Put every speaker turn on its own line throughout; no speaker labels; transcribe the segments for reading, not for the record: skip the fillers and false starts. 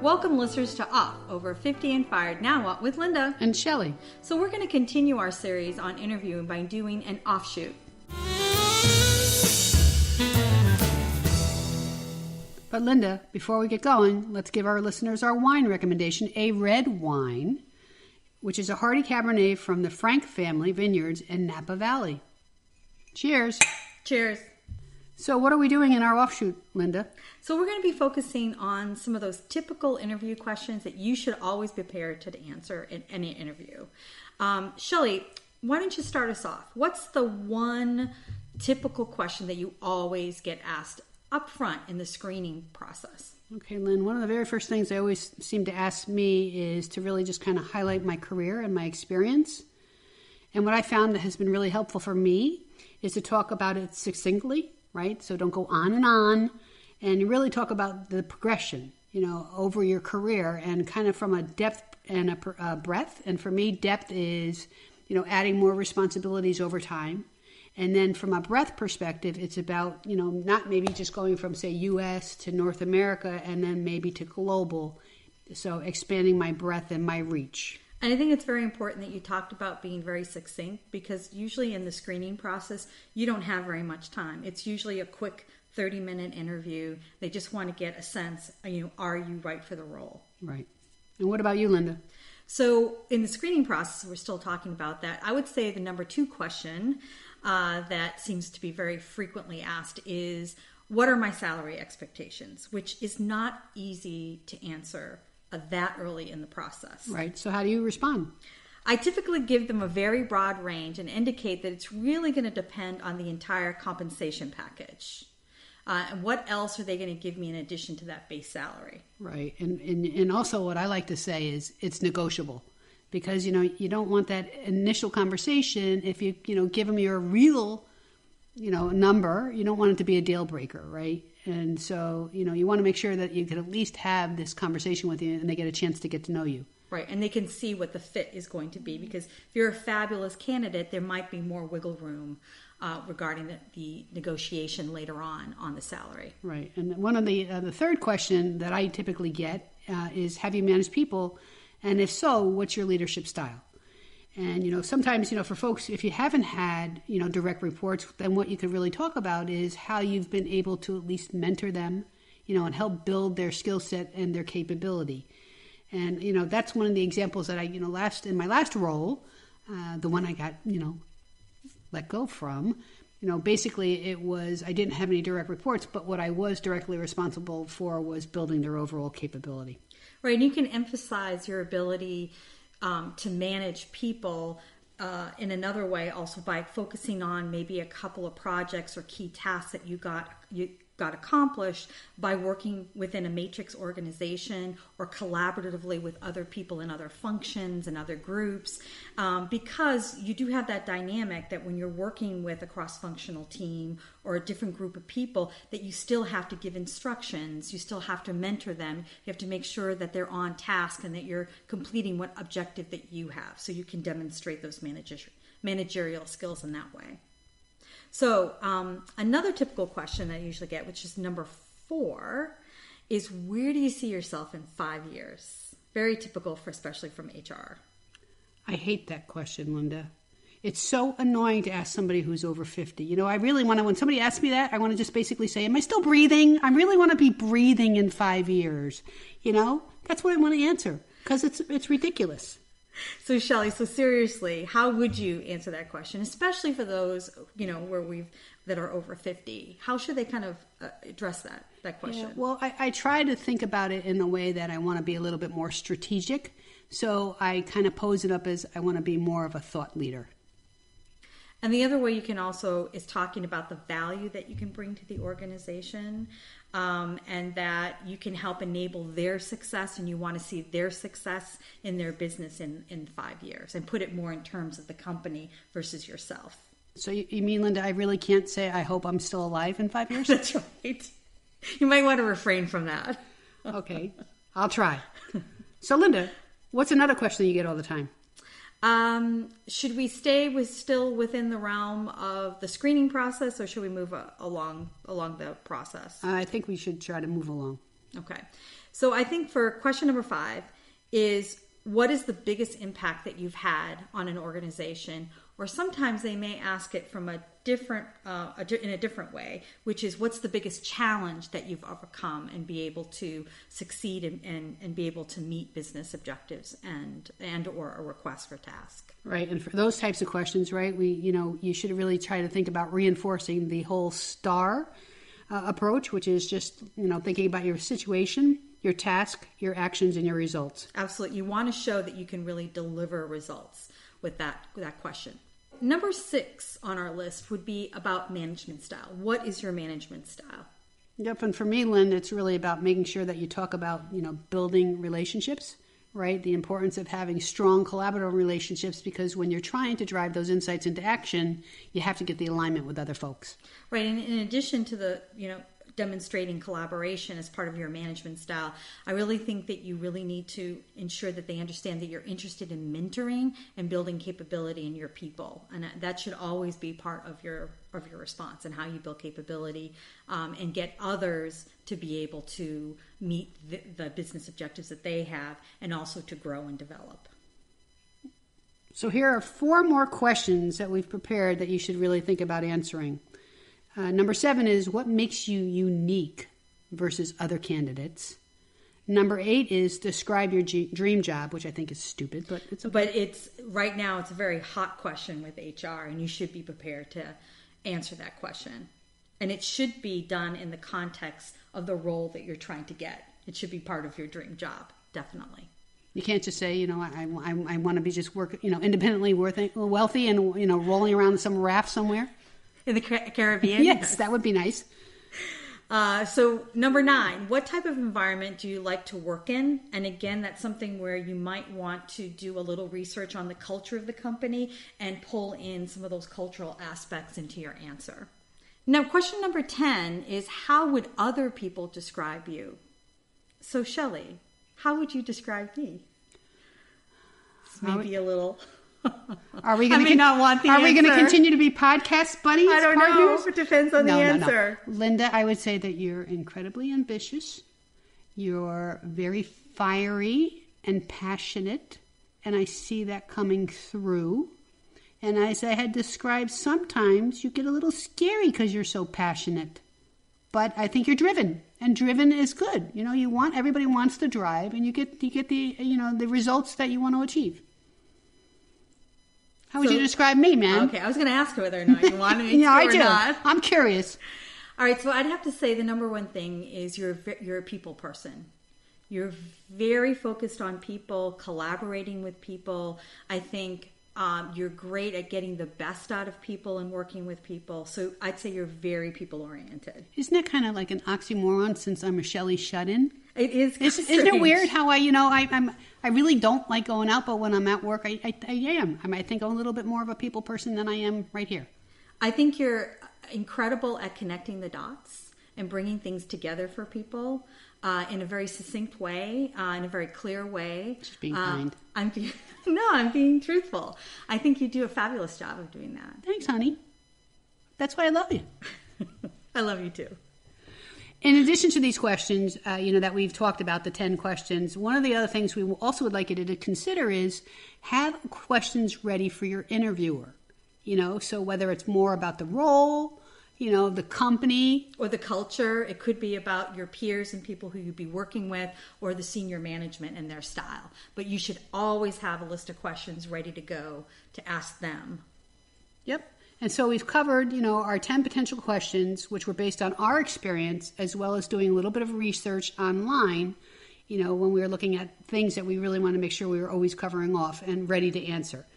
Welcome listeners to Off, Over 50 and Fired, Now What with Linda
and Shelley.
So we're going to continue our series on interviewing by doing an offshoot.
But Linda, before we get going, let's give our listeners our wine recommendation, a red wine, which is a hearty Cabernet from the Frank family vineyards in Napa Valley. Cheers.
Cheers.
So what are we doing in our offshoot, Linda?
So we're going to be focusing on some of those typical interview questions that you should always be prepared to answer in any interview. Shelley, why don't you start us off? What's the one typical question that you always get asked up front in the screening process?
Okay, Lynn, one of the very first things they always seem to ask me is to really just kind of highlight my career and my experience. And what I found that has been really helpful for me is to talk about it succinctly, right? So don't go on, and you really talk about the progression, over your career and kind of from a depth and a breadth. And for me, depth is, adding more responsibilities over time. And then from a breadth perspective, it's about, not maybe just going from, say, U.S. to North America and then maybe to global. So expanding my breadth and my reach.
And I think it's very important that you talked about being very succinct, because usually in the screening process, you don't have very much time. It's usually a quick 30-minute interview. They just want to get a sense, are you right for the role?
Right. And what about you, Linda?
So in the screening process, we're still talking about that. I would say the number 2 question that seems to be very frequently asked is, what are my salary expectations? Which is not easy to answer that early in the process.
Right. So how do you respond?
I typically give them a very broad range and indicate that it's really going to depend on the entire compensation package. And what else are they going to give me in addition to that base salary?
Right. And also what I like to say is it's negotiable, because, you don't want that initial conversation. If you, give them your real, number, you don't want it to be a deal breaker. Right. And so, you want to make sure that you can at least have this conversation with you and they get a chance to get to know you.
Right. And they can see what the fit is going to be, because if you're a fabulous candidate, there might be more wiggle room regarding the negotiation later on the salary.
Right. And one of the third question that I typically get is, have you managed people? And if so, what's your leadership style? And, sometimes, for folks, if you haven't had, direct reports, then what you could really talk about is how you've been able to at least mentor them, and help build their skill set and their capability. And, that's one of the examples that I, in my last role, the one I got, let go from, basically it was, I didn't have any direct reports, but what I was directly responsible for was building their overall capability.
Right. And you can emphasize your ability to manage people in another way, also by focusing on maybe a couple of projects or key tasks that you got accomplished by working within a matrix organization or collaboratively with other people in other functions and other groups, because you do have that dynamic that when you're working with a cross-functional team or a different group of people, that you still have to give instructions, you still have to mentor them, you have to make sure that they're on task and that you're completing what objective that you have, so you can demonstrate those managerial skills in that way. So another typical question that I usually get, which is number 4, is, where do you see yourself in 5 years? Very typical, especially from HR.
I hate that question, Linda. It's so annoying to ask somebody who's over 50. I really want to, when somebody asks me that, I want to just basically say, am I still breathing? I really want to be breathing in 5 years. That's what I want to answer, because it's ridiculous.
So Shelley, seriously, how would you answer that question, especially for those, that are over 50? How should they kind of address that question?
Yeah, well, I try to think about it in the way that I want to be a little bit more strategic. So I kind of pose it up as I want to be more of a thought leader.
And the other way you can also is talking about the value that you can bring to the organization, and that you can help enable their success, and you want to see their success in their business in 5 years, and put it more in terms of the company versus yourself. So
you mean, Linda, I really can't say I hope I'm still alive in 5 years?
That's right. You might want to refrain from that.
Okay, I'll try. So Linda, what's another question you get all the time?
Should we stay still within the realm of the screening process, or should we move along the process?
I think we should try to move along.
Okay. So I think for question number 5 is, what is the biggest impact that you've had on an organization? Or sometimes they may ask it from a different, in a different way, which is, what's the biggest challenge that you've overcome and be able to succeed and be able to meet business objectives and or a request for task?
Right. And for those types of questions, right, you should really try to think about reinforcing the whole STAR approach, which is just, thinking about your situation, your task, your actions, and your results.
Absolutely. You want to show that you can really deliver results with that question. Number 6 on our list would be about management style. What is your management style?
Yep. And for me, Lynn, it's really about making sure that you talk about, building relationships, right? The importance of having strong collaborative relationships, because when you're trying to drive those insights into action, you have to get the alignment with other folks.
Right. And in addition to the, demonstrating collaboration as part of your management style, I really think that you really need to ensure that they understand that you're interested in mentoring and building capability in your people, and that should always be part of your response and how you build capability and get others to be able to meet the business objectives that they have, and also to grow and develop.
So here are 4 more questions that we've prepared that you should really think about answering. Number 7 is, what makes you unique versus other candidates? Number 8 is, describe your dream job, which I think is stupid, but it's okay.
But right now it's a very hot question with HR, and you should be prepared to answer that question. And it should be done in the context of the role that you're trying to get. It should be part of your dream job, definitely.
You can't just say, I want to be just independently wealthy and, rolling around some raft somewhere.
In the Caribbean?
Yes, that would be nice.
So number 9, what type of environment do you like to work in? And again, that's something where you might want to do a little research on the culture of the company and pull in some of those cultural aspects into your answer. Now, question number 10 is, how would other people describe you? So Shelley, how would you describe me? This may be a little...
Are we going to continue to be podcast buddies?
I don't
partners?
know. It depends on the answer.
No. Linda, I would say that you're incredibly ambitious. You're very fiery and passionate, and I see that coming through. And as I had described, sometimes you get a little scary because you're so passionate. But I think you're driven, and driven is good. Everybody wants to drive, and you get the results that you want to achieve. How would you describe me, man?
Okay, I was going to ask whether or not you wanted me to
I
or
do.
not.
I'm curious.
All right, so I'd have to say the number one thing is you're a people person. You're very focused on people, collaborating with people. I think you're great at getting the best out of people and working with people. So I'd say you're very people-oriented.
Isn't that kind of like an oxymoron, since I'm a Shelley shut-in?
It is.
Isn't it weird how I really don't like going out, but when I'm at work, I am. I think I'm a little bit more of a people person than I am right here.
I think you're incredible at connecting the dots and bringing things together for people in a very succinct way, in a very clear way.
Just being kind.
I'm being truthful. I think you do a fabulous job of doing that.
Thanks, honey. That's why I love you.
I love you too.
In addition to these questions, that we've talked about, the 10 questions, one of the other things we also would like you to consider is have questions ready for your interviewer. So whether it's more about the role, the company.
Or the culture. It could be about your peers and people who you'd be working with, or the senior management and their style. But you should always have a list of questions ready to go to ask them.
Yep. And so we've covered, our 10 potential questions, which were based on our experience, as well as doing a little bit of research online, when we were looking at things that we really want to make sure we were always covering off and ready to answer.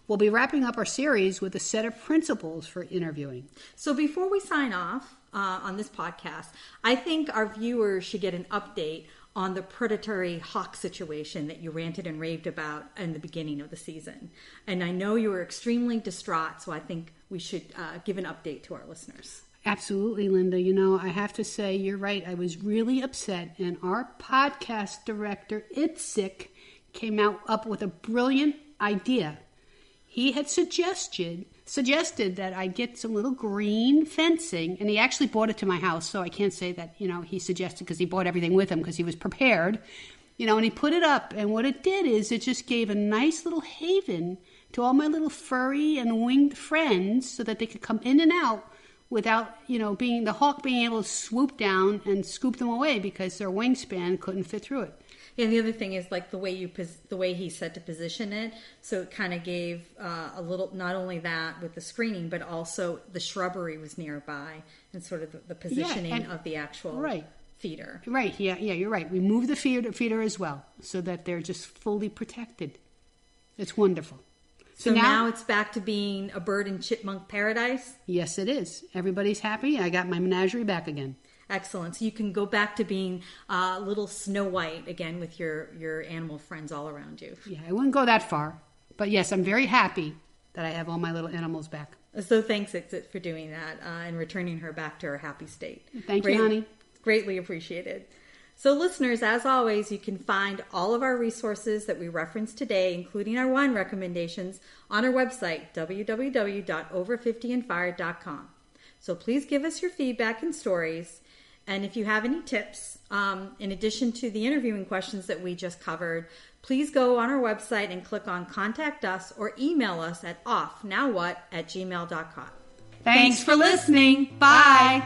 We'll be wrapping up our series with a set of principles for interviewing.
So before we sign off on this podcast, I think our viewers should get an update on the predatory hawk situation that you ranted and raved about in the beginning of the season. And I know you were extremely distraught, so I think we should give an update to our listeners.
Absolutely, Linda. I have to say, you're right. I was really upset, and our podcast director, Itzik, came up with a brilliant idea. He had suggested suggested that I get some little green fencing, and he actually brought it to my house, so I can't say that, he suggested because he bought everything with him because he was prepared, and he put it up, and what it did is it just gave a nice little haven to all my little furry and winged friends so that they could come in and out without, being the hawk being able to swoop down and scoop them away because their wingspan couldn't fit through it.
And the other thing is like the way he said to position it, so it kind of gave a little, not only that with the screening, but also the shrubbery was nearby and sort of the positioning of the actual feeder.
Right, yeah, you're right. We moved the feeder as well so that they're just fully protected. It's wonderful.
So now it's back to being a bird and chipmunk paradise?
Yes, it is. Everybody's happy. I got my menagerie back again.
Excellent. So you can go back to being little Snow White again with your animal friends all around you.
Yeah, I wouldn't go that far. But yes, I'm very happy that I have all my little animals back.
So thanks, Ixit, for doing that and returning her back to her happy state.
Thank you, honey.
Greatly appreciated. So listeners, as always, you can find all of our resources that we referenced today, including our wine recommendations, on our website, www.over50andfired.com. So please give us your feedback and stories. And if you have any tips, in addition to the interviewing questions that we just covered, please go on our website and click on Contact Us or email us at offnowwhat@gmail.com.
Thanks for listening. Bye.